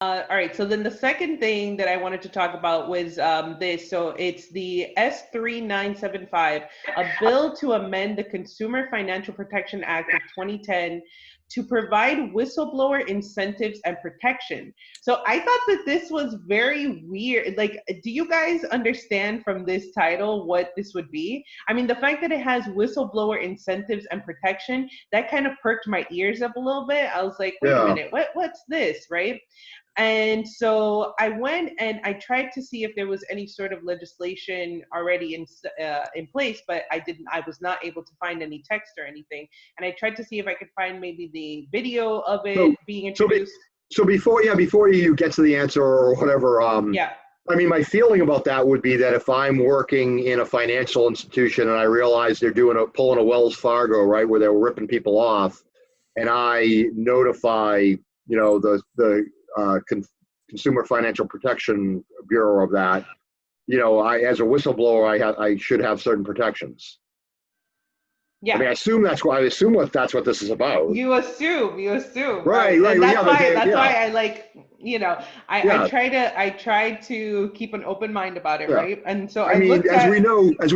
All right, so then the second thing that I wanted to talk about was this. So it's the S3975, a bill to amend the Consumer Financial Protection Act of 2010 to provide whistleblower incentives and protection. So I thought that this was very weird. Like, do you guys understand from this title what this would be? I mean, the fact that it has whistleblower incentives and protection, that kind of perked my ears up a little bit. I was like, wait a minute, what's this, right? And so I went and I tried to see if there was any sort of legislation already in place, but I didn't. I was not able to find any text or anything. And I tried to see if I could find maybe the video of it being introduced. So before you get to the answer or whatever, yeah. I mean, my feeling about that would be that if I'm working in a financial institution and I realize they're pulling a Wells Fargo, right, where they're ripping people off, and I notify, the Consumer Financial Protection Bureau of that, I, as a whistleblower, I should have certain protections. Yeah. I mean, I assume that's what this is about. You assume. Right. And that's yeah, why I like, I try to keep an open mind about it, right? And so I mean, as we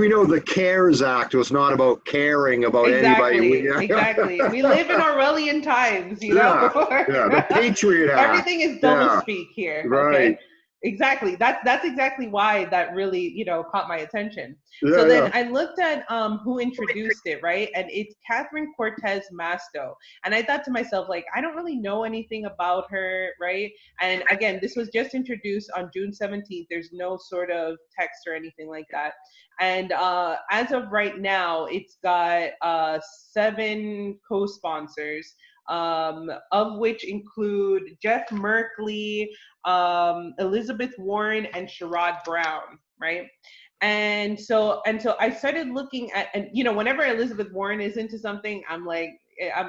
know, the CARES Act was not about caring about anybody. Exactly. We live in Orwellian times, know. The Patriot Act. Everything is double speak here. Right. Okay? Exactly. That's exactly why that really, caught my attention. So then I looked at who introduced it, right? And it's Catherine Cortez Masto. And I thought to myself, like, I don't really know anything about her, right? And again, this was just introduced on June 17th. There's no sort of text or anything like that. And as of right now, it's got 7 co-sponsors, of which include Jeff Merkley, Elizabeth Warren, and Sherrod Brown, right? And so I started looking at, and whenever Elizabeth Warren is into something, I'm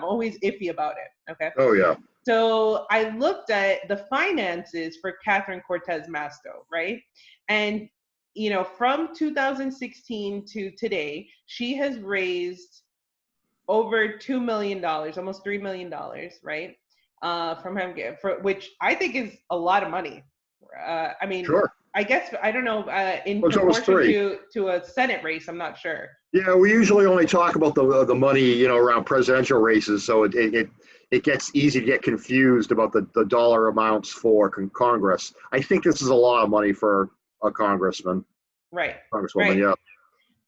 always iffy about it. Okay. Oh yeah. So I looked at the finances for Catherine Cortez Masto, right? And from 2016 to today, she has raised over $2 million, almost $3 million, right? From him, which I think is a lot of money. I mean, sure. I guess, I don't know, in proportion to a Senate race, I'm not sure. Yeah, we usually only talk about the money, around presidential races, so it gets easy to get confused about the dollar amounts for Congress. I think this is a lot of money for a congressman. Right. Congresswoman, right. yeah.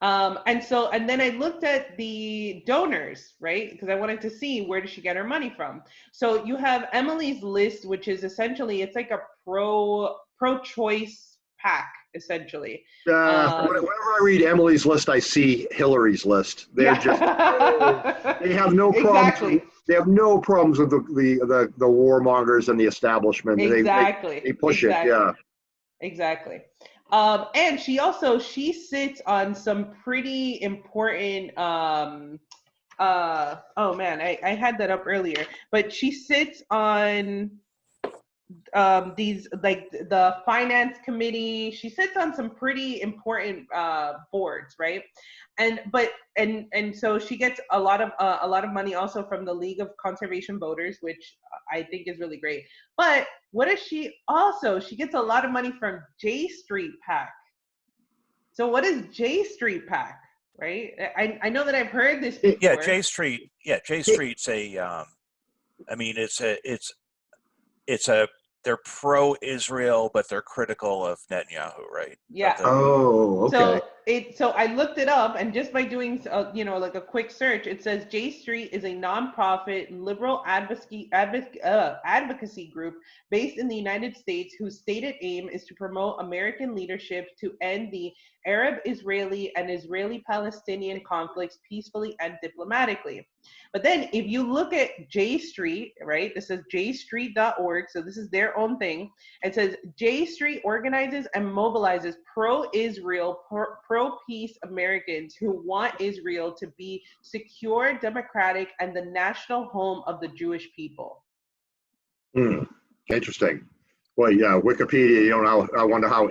And then I looked at the donors, right? Because I wanted to see where does she get her money from. So you have Emily's List, which is essentially, it's like a pro-choice PAC, essentially. Whenever I read Emily's List, I see Hillary's List. They're just they have no problems. Exactly. They have no problems with the warmongers and the establishment. Exactly. They push it. Yeah. Exactly. And she sits on some pretty important, oh man, I had that up earlier, but she sits on these, like the finance committee. She sits on some pretty important boards, right? And so she gets a lot of money also from the League of Conservation Voters, which I think is really great. But what is she gets a lot of money from J Street PAC. So what is J Street PAC, right? I know that I've heard this before. Yeah, J Street's they're pro-Israel, but they're critical of Netanyahu, right? Yeah. Oh, okay. So I looked it up, and just by doing like a quick search, it says J Street is a nonprofit liberal advocacy group based in the United States, whose stated aim is to promote American leadership to end the Arab-Israeli and Israeli-Palestinian conflicts peacefully and diplomatically. But then if you look at J Street, right, this is jstreet.org, so this is their own thing. It says J Street organizes and mobilizes pro-Israel, pro-peace Americans who want Israel to be secure, democratic, and the national home of the Jewish people. Interesting. Well, yeah, Wikipedia, I wonder how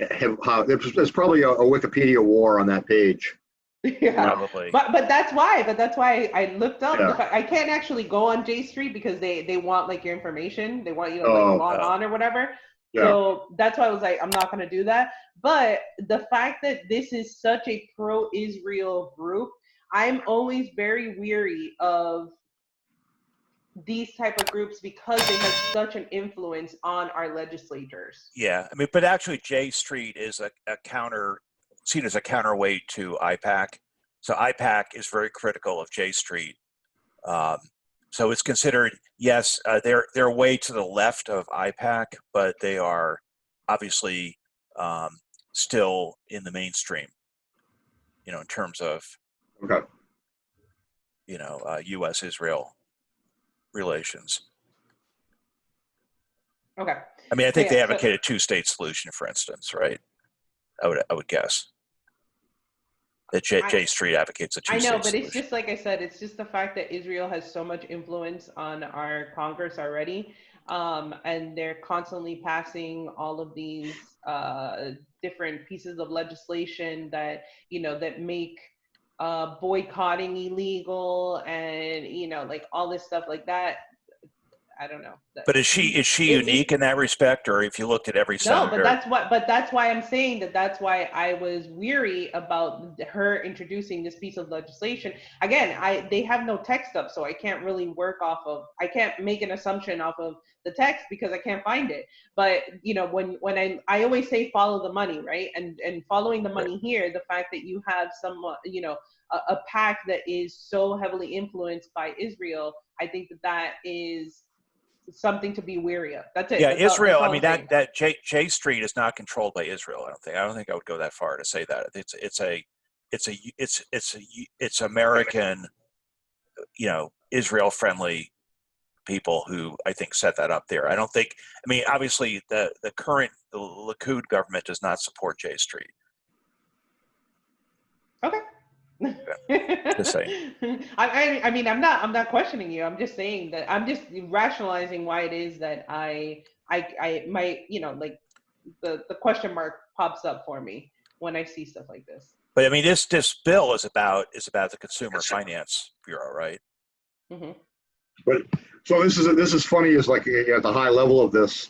there's probably a Wikipedia war on that page. Yeah, Probably. but that's why. But that's why I looked up. Yeah. I can't actually go on J Street because they want like your information. They want you to like Oh, log on or whatever. yeah. So that's why I was like, I'm not gonna do that. But the fact that this is such a pro-Israel group, I'm always very weary of these type of groups because they have such an influence on our legislators. Yeah, I mean, but actually, J Street is a counter, seen as a counterweight to IPAC. So IPAC is very critical of J Street. Um, so it's considered, yes, they're way to the left of IPAC, but they are obviously still in the mainstream, you know, in terms of, Okay. you know, U.S.-Israel relations. Okay. I mean, I So think they yeah, so advocate a two-state solution, for instance, right? I would guess that J Street advocates a I know, two-state but it's solution. just like I said, it's just the fact that Israel has so much influence on our Congress already, and they're constantly passing all of these different pieces of legislation that that make boycotting illegal, and like all this stuff like that. I don't know. But is she It, unique in that respect, or if you looked at every no, but senator? that's why I'm saying that that's why I was weary about her introducing this piece of legislation. Again, they have no text up, so I can't really I can't make an assumption off of the text because I can't find it. But when I always say follow the money, right? And following the Right. money here, the fact that you have some a pack that is so heavily influenced by Israel, I think that is something to be wary of. That's it. Yeah, That's Israel. I all I'm mean, saying. that J Street is not controlled by Israel. I don't think. I don't think I would go that far to say that. It's American, you know, Israel friendly people who I think set that up there. I don't think. I mean, obviously, the Likud government does not support J Street. Okay. Just saying. I mean, I'm not questioning you. I'm just saying that I'm just rationalizing why it is that I might, like the question mark pops up for me when I see stuff like this. But I mean, this bill is about the Consumer Finance Bureau, right? Hmm. But so this is funny is like at the high level of this,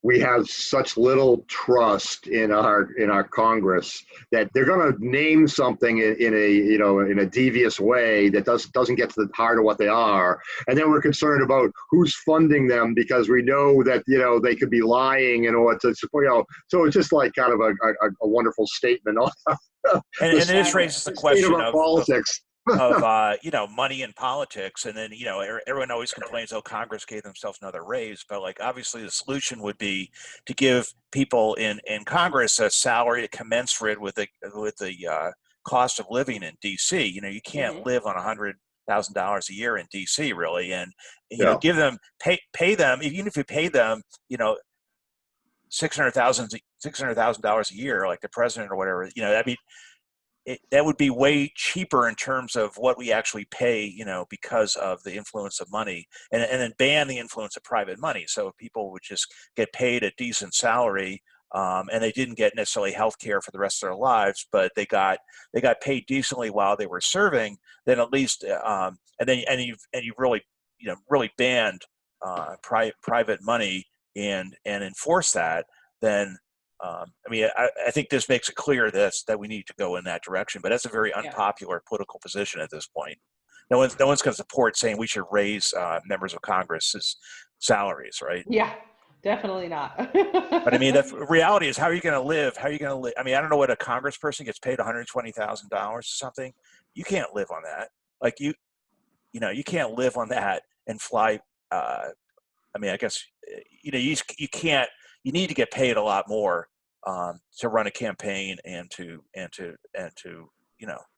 we have such little trust in our Congress that they're going to name something in a devious way that doesn't get to the heart of what they are, and then we're concerned about who's funding them because we know that they could be lying and what to support. So it's just like kind of a wonderful statement on And this raises the state of question our politics. of money in politics, and then everyone always complains, oh, Congress gave themselves another raise, but like obviously the solution would be to give people in Congress a salary commensurate with the cost of living in DC. You can't Hmm. live on $100,000 a year in DC really, and Yeah. give them pay them, even if you pay them $600,000 a year like the president or whatever. I mean, that would be way cheaper in terms of what we actually pay, because of the influence of money, and then ban the influence of private money. So people would just get paid a decent salary, and they didn't get necessarily health care for the rest of their lives, but they got paid decently while they were serving. Then at least, and you've really, really banned private money and enforce that. Then I mean, I think this makes it clear that we need to go in that direction, but that's a very Yeah. unpopular political position at this point. No one's going to support saying we should raise members of Congress's salaries, right? Yeah. Definitely not. But I mean, the reality is, how are you going to live? How are you going to live? I mean, I don't know what a congressperson gets paid $120,000 or something. You can't live on that. Like you can't live on that and fly. I mean, I guess you can't. You need to get paid a lot more to run a campaign and to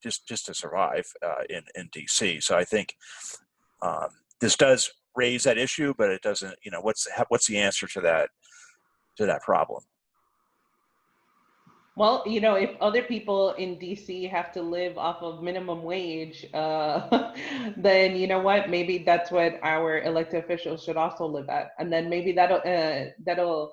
just to survive in DC. So I think this does raise that issue, but it doesn't. What's the answer to that problem? Well, if other people in DC have to live off of minimum wage, then you know what? Maybe that's what our elected officials should also live at, and then maybe that'll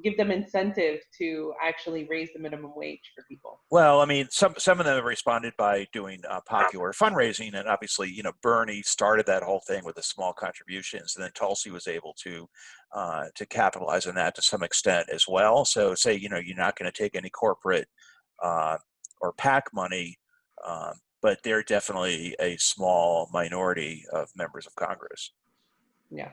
give them incentive to actually raise the minimum wage for people. Well, I mean, some of them have responded by doing popular fundraising, and obviously, Bernie started that whole thing with the small contributions, and then Tulsi was able to capitalize on that to some extent as well. So, say you're not going to take any corporate or PAC money, but they're definitely a small minority of members of Congress. Yeah.